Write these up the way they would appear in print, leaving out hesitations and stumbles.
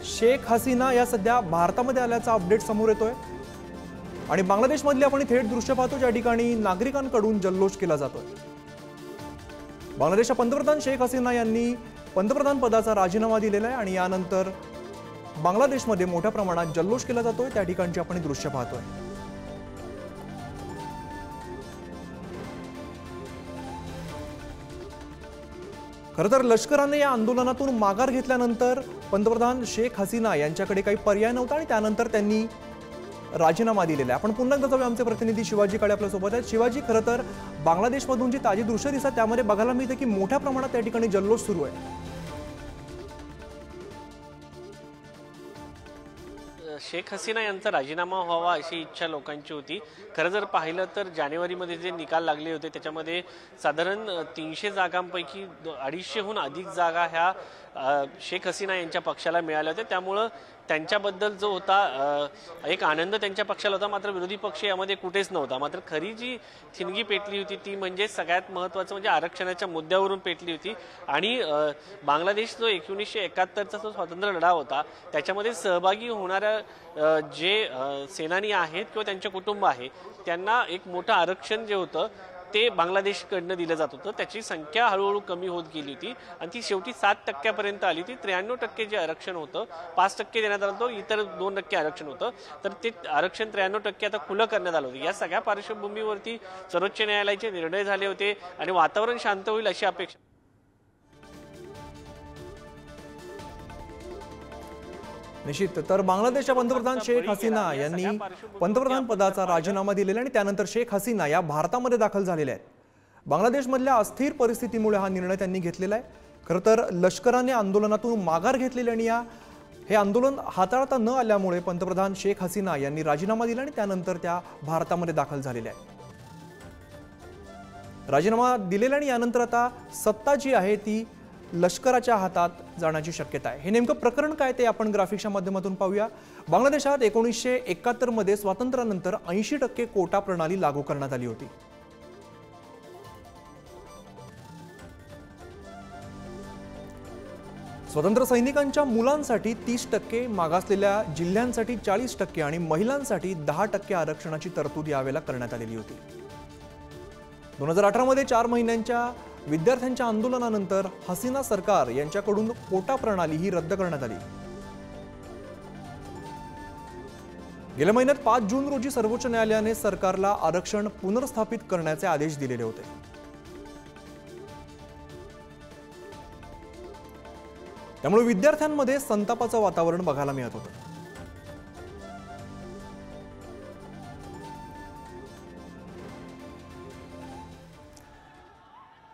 शेख हसीना या सध्या भारतामध्ये आल्याचा अपडेट समोर येतोय आणि बांगलादेशमधली आपण थेट दृश्य पाहतो ज्या ठिकाणी नागरिकांकडून जल्लोष केला जातोय। बांगलादेशच्या पंतप्रधान शेख हसीना यांनी पंतप्रधान पदाचा राजीनामा दिलेला आहे आणि यानंतर बांगलादेशमध्ये मोठ्या प्रमाणात जल्लोष केला जातोय। त्या ठिकाणची आपण दृश्य पाहतोय। खरं तर लष्कराने या आंदोलनातून माघार घेतल्यानंतर पंतप्रधान शेख हसीना यांच्याकडे काही पर्याय नव्हता आणि त्यानंतर त्यांनी राजीनामा दिलेला आहे। आपण पुन्हा एकदा जाऊया, आमचे प्रतिनिधी शिवाजी काळे आपल्या सोबत आहेत। शिवाजी, खरं तर बांगलादेशमधून जी ताजी दृश्य दिसतात त्यामध्ये बघायला मिळते की मोठ्या प्रमाणात त्या ठिकाणी जल्लोष सुरू आहे। शेख हसीना यांचा राजीनामा व्हावा अशी इच्छा लोकांची होती। खरं जर पाहिलं तर जानेवारीमध्ये जे निकाल लागले होते त्याच्यामध्ये साधारण 300 जागांपैकी 250हून अधिक जागा ह्या शेख हसीना यांच्या पक्षाला मिळाल्या होत्या। त्यामुळं त्यांच्याबद्दल जो होता एक आनंद त्यांच्या पक्षाला होता, मात्र विरोधी पक्ष यामध्ये कुठेच नव्हता। मात्र खरी जी थिणगी पेटली होती ती म्हणजे सगळ्यात महत्त्वाचं म्हणजे आरक्षणाच्या मुद्द्यावरून पेटली होती आणि बांगलादेश जो 1971चा जो स्वातंत्र्य लढा होता त्याच्यामध्ये सहभागी होणाऱ्या जे सेनानी आहेत किंवा त्यांचे कुटुंब आहे त्यांना एक मोठं आरक्षण जे होतं ते बांगलादेशकडनं दिलं जात होतं। त्याची संख्या हळूहळू कमी होत गेली होती आणि ती शेवटी 7% आली होती। 93% जे आरक्षण होतं 5% देण्यात आलं होतं, इतर 2% आरक्षण होतं, तर ते आरक्षण 93% आता खुलं करण्यात आलं होतं। या सगळ्या पार्श्वभूमीवरती सर्वोच्च न्यायालयाचे निर्णय झाले होते आणि वातावरण शांत होईल अशी अपेक्षा। निश्चित तर बांगलादेशच्या पंतप्रधान शेख हसीना यांनी पंतप्रधान पदाचा राजीनामा दिलेला आणि त्यानंतर शेख हसीना या भारतामध्ये दाखल झालेल्या आहेत। बांगलादेशमधल्या अस्थिर परिस्थितीमुळे हा निर्णय त्यांनी घेतलेला आहे। खरं तर लष्कराने आंदोलनातून माघार घेतलेली आणि हे आंदोलन हाताळता न आल्यामुळे पंतप्रधान शेख हसीना यांनी राजीनामा दिला आणि त्यानंतर त्या भारतामध्ये दाखल झालेल्या आहेत। राजीनामा दिलेला आणि यानंतर आता सत्ता जी आहे ती लष्कराच्या हातात जाण्याची शक्यता आहे। हे नेमकं प्रकरण काय ते आपण ग्राफिक्सच्या माध्यमातून पाहूया। बांगलादेशात 1971 मध्ये स्वातंत्र्यानंतर 80% कोटा प्रणाली लागू करण्यात आली होती। स्वतंत्र सैनिकांच्या मुलांसाठी 30%, मागासलेल्या जिल्ह्यांसाठी 40% आणि महिलांसाठी 10% आरक्षणाची तरतूद यावेळेला करण्यात आलेली होती। 2018 मध्ये 4 महिन्यांच्या विद्यार्थ्यांच्या आंदोलनानंतर हसीना सरकार यांच्याकडून कोटा प्रणाली ही रद्द करण्यात आली। गेल्या महिन्यात 5 जून रोजी सर्वोच्च न्यायालयाने सरकारला आरक्षण पुनर्स्थापित करण्याचे आदेश दिलेले होते। त्यामुळे विद्यार्थ्यांमध्ये संतापाचं वातावरण बघायला मिळत होतं।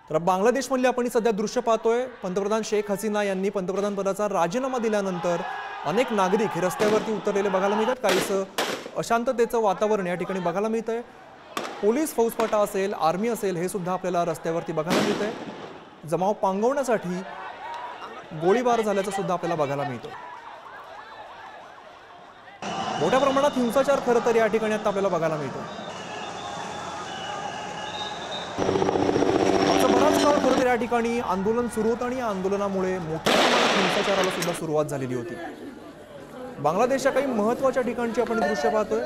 तर बांगलादेशमधले आपण सध्या दृश्य पाहतोय। पंतप्रधान शेख हसीना यांनी पंतप्रधान पदाचा राजीनामा दिल्यानंतर अनेक नागरिक हे रस्त्यावरती उतरलेले बघायला मिळतात। काहीसं अशांततेचं वातावरण या ठिकाणी बघायला मिळतंय। पोलीस फौजफाटा असेल, आर्मी असेल, हे सुद्धा आपल्याला रस्त्यावरती बघायला मिळतंय। जमाव पांगवण्यासाठी गोळीबार झाल्याचं सुद्धा आपल्याला बघायला मिळतोय। मोठ्या प्रमाणात हिंसाचार खरं तर या ठिकाणी आता आपल्याला बघायला मिळतोय। खरं तर या ठिकाणी आंदोलन सुरू होतं आणि या आंदोलनामुळे मोठ्या प्रमाणात हिंसाचाराला सुद्धा सुरुवात झालेली होती। बांगलादेशच्या काही महत्त्वाच्या ठिकाणची आपण दृश्य पाहतोय।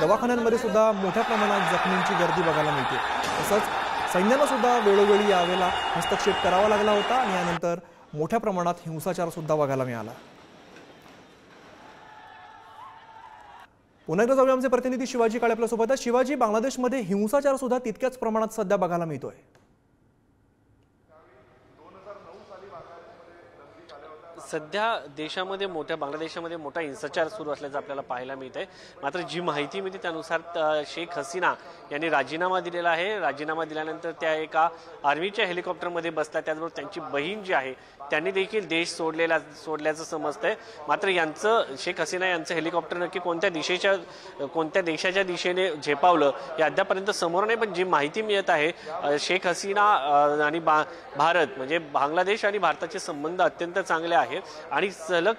दवाखान्यांमध्ये सुद्धा मोठ्या प्रमाणात जखमींची गर्दी बघायला मिळते। तसंच सैन्याला सुद्धा वेळोवेळी यावेळेला हस्तक्षेप करावा लागला होता आणि यानंतर मोठ्या प्रमाणात हिंसाचार सुद्धा बघायला मिळाला। पुन्हा एकदा जाऊया, आमचे प्रतिनिधी शिवाजी काळे आपल्या सोबत आहेत। शिवाजी, बांगलादेशमध्ये हिंसाचार सुद्धा तितक्याच प्रमाणात सध्या बघायला मिळतोय। सध्या देशामध्ये बांगलादेशामध्ये मोठा हिंसाचार सुरू असल्याचं आपल्याला पाहायला मिळतंय। मात्र जी माहिती मिळते त्यानुसार शेख हसीना यांनी राजीनामा दिलेला आहे। राजीनामा दिल्यानंतर त्या एका आर्मीच्या हेलिकॉप्टरमध्ये बसल्या, त्याचबरोबर त्यांची बहीण जी आहे त्यांनी देखील देश सोडल्याचं समजतंय। मात्र यांचं शेख हसीना यांचं हेलिकॉप्टर नक्की कोणत्या देशाच्या दिशेने झेपावलं हे अद्यापर्यंत समोर नाही, पण जी माहिती मिळत आहे शेख हसीना आणि भारत म्हणजे बांगलादेश आणि भारताचे संबंध अत्यंत चांगले आहेत आणि सलग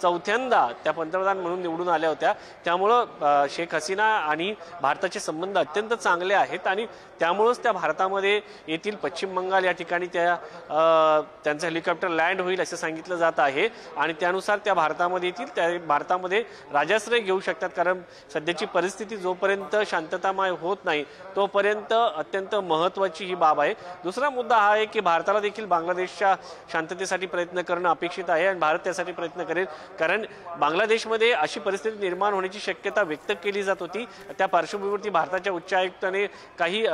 चौथ्यांदा त्या पंतप्रधान म्हणून निवडून आल्या होत्या। त्यामुळं शेख हसीना आणि भारताचे संबंध अत्यंत चांगले आहेत आणि त्यामुळेच त्या भारतामध्ये येतील। पश्चिम बंगाल या ठिकाणी त्यांचं हेलिकॉप्टर लँड होईल असं सांगितलं जात आहे आणि त्यानुसार त्या भारतामध्ये येतील। त्या भारतामध्ये राजाश्रय घेऊ शकतात, कारण सध्याची परिस्थिती जोपर्यंत शांततामय होत नाही तोपर्यंत अत्यंत महत्त्वाची ही बाब आहे। दुसरा मुद्दा हा आहे की भारताला देखील बांगलादेशच्या शांततेसाठी प्रयत्न करणं अपेक्षित आहे आणि भारत त्यासाठी प्रयत्न करेल, कारण बांगलादेशमध्ये अशी परिस्थिती निर्माण होण्याची शक्यता व्यक्त केली जात होती। त्या पार्श्वभूमीवरती भारताच्या उच्चायुक्ताने काही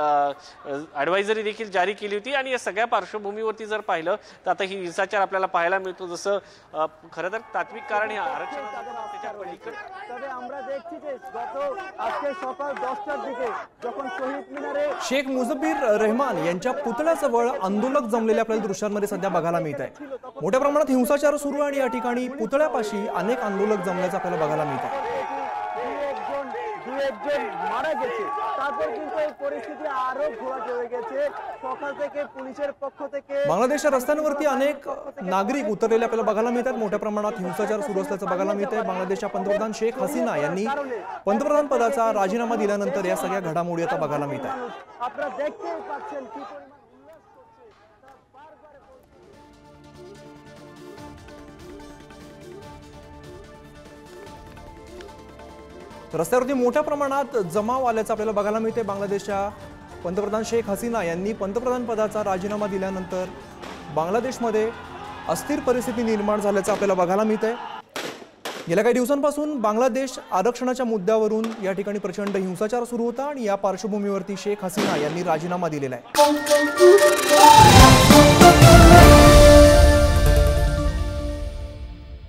ॲडवायझरी देखील जारी केली होती आणि या सगळ्या पार्श्वभूमीवरती जर पाहिलं तर आता ही हिंसाचार आपल्याला पाहायला मिळतो। जसं खरं तर तात्विक कारण हे आरक्षण त्याच्या पलीकडे তবে আমরা দেখছি যে গত আজকে সকাল 10টার দিকে যখন শহীদ মিনারে शेख मुझब्बिर रहमान यांच्या पुतळ्याजवळ आंदोलक जमलेले आपल्याला दृश्यांमध्ये सध्या बघायला मिळत आहे। मोठ्या प्रमाणात हिंसाचार सुरू आणि या ठिकाणी पुतळ्यापाशी अनेक आंदोलक जमल्याचं आपल्याला बघायला मिळत आहे। একজন মারা গেছে, তারপর কিন্তু এই পরিস্থিতি আরো ঘোলাটে হয়ে গেছে। সকাল থেকে পুলিশের পক্ষ থেকে बांगलादेशच्या रस्त्यांवरती अनेक नागरिक उतरलेले आपल्याला बघायला मिळतात। मोठ्या प्रमाणात हिंसाचार सुरू असल्याचं बघायला मिळत आहे। बांगलादेशच्या पंतप्रधान शेख हसीना यांनी पंतप्रधान पदाचा राजीनामा दिल्यानंतर या सगळ्या घडामोडी आता बघायला मिळत आहेत। আপনারা দেখতেই পাচ্ছেন কি পরিমাণ উল্লাস করছে। रस्त्यावरती मोठ्या प्रमाणात जमाव आल्याचं आपल्याला बघायला मिळते। बांगलादेशच्या पंतप्रधान शेख हसीना यांनी पंतप्रधान पदाचा राजीनामा दिल्यानंतर बांगलादेशमध्ये अस्थिर परिस्थिती निर्माण झाल्याचं आपल्याला बघायला मिळतंय। गेल्या काही दिवसांपासून बांगलादेश आरक्षणाच्या मुद्द्यावरून या ठिकाणी प्रचंड हिंसाचार सुरू होता आणि या पार्श्वभूमीवरती शेख हसीना यांनी राजीनामा दिलेला आहे।